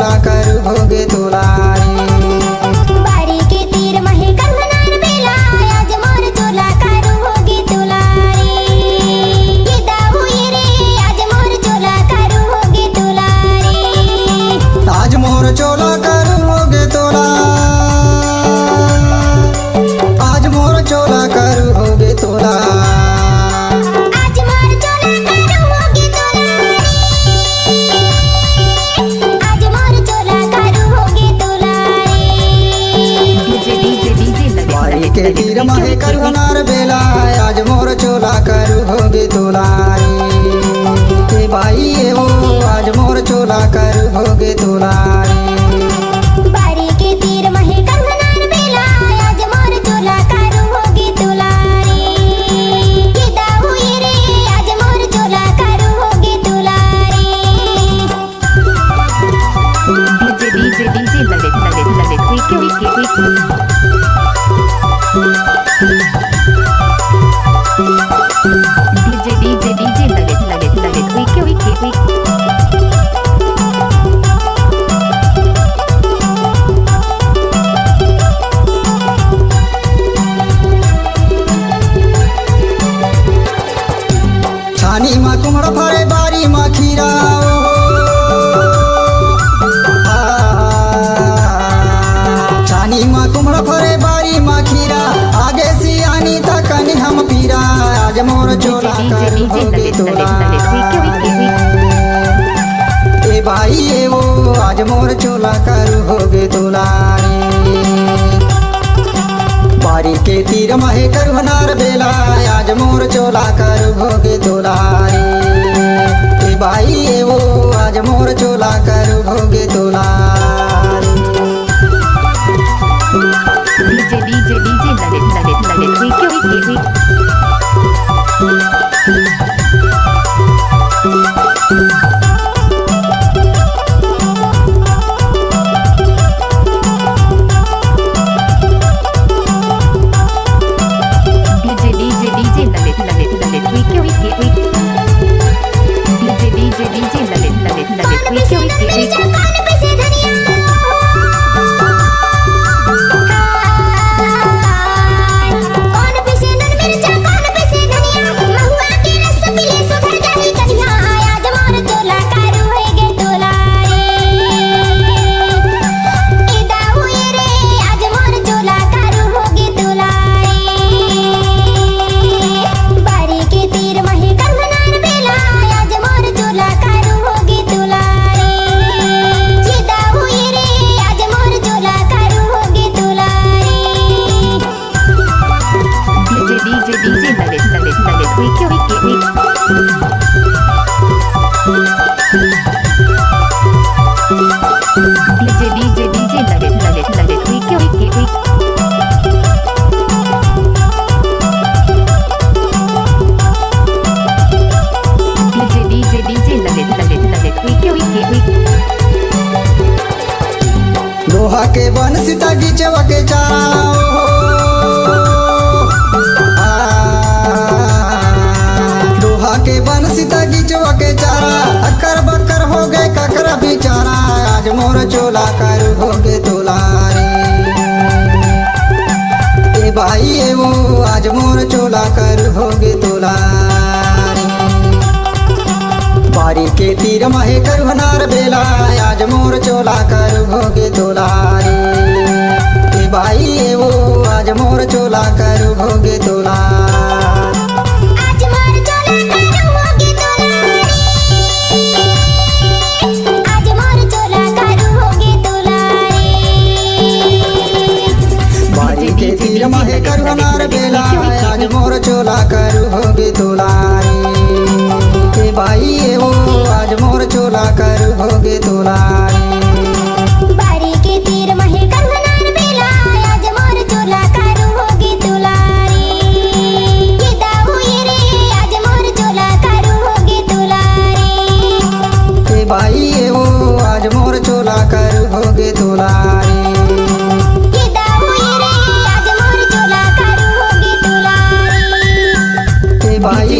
चोला कर भोगे तुलारी। बारी के तीर महे करवनार बेला आज मोर चोला कर भोगे तुलारी। ये दाऊ ये रे आज मोर चोला कर भोगे तुलारी। आज मोर चोला कर भोगे तुला, आज मोर चोला कर भोगे तुला। आज मोर चोला कर भोगे तुलारी। आज मोर चोला कर भोगे तुलारी। बारी के तीर महे करवनार बेला आज मोर चोला कर भोगे तुलारी। ए भाई ए वो आज मोर चोला कर भोगे तुलारी। बारी के तीर महे करवनार बेला आज मोर चोला कर भोगे तुलारी। ये दाऊ ये रे आज मोर चोला कर भोगे तुलारी। छानी मा कुमड़ फरे बारी मा खीरा छानी मा कुमड़ फरे बारी मा खीरा आगे सियानी तकनी हम पीरा आज मोर चोला कर भोगे तुलारी। ए भाई ए वो आज मोर चोला कर भोगे तुलारी। बारी के तीर महे करवनार बेला आज मोर चोला कर भोगे तुलारी। ए भाई ए वो आज मोर चोला कर भोगे तुलारी। लोहा के बन सीता गिचवा के चारा लोहा के बन सीता गिचवा के चारा अकर बकर हो गए ककरा बिचारा आज मोर चोला कर भोगे तुलारी। ए भाई ए वो आज मोर चोला कर भोगे तुलारी। बारी के तीर महे करवनार बेला आज मोर चोला कर भोगे तुलारी। ए भाई ए वो आज मोर चोला कर भोगे तुलारी। आज मोर चोला कर भोगे तुलारी। आज मोर चोला कर भोगे तुलारी। बारी के तीर महे करवनार बेला आज मोर चोला कर भोगे तुलारी। ए भाई ए वो आज मोर चोला कर भोगे तुलारी। बारी के तीर महे करवनार बेला आज मोर चोला कर भोगे तुलारी। ये दाऊ ये रे आज मोर चोला कर भोगे तुलारी। ए भाई ए वो आज मोर चोला कर भोगे तुलारी। ये दाऊ ये रे आज मोर चोला कर भोगे तुलारी। ए भाई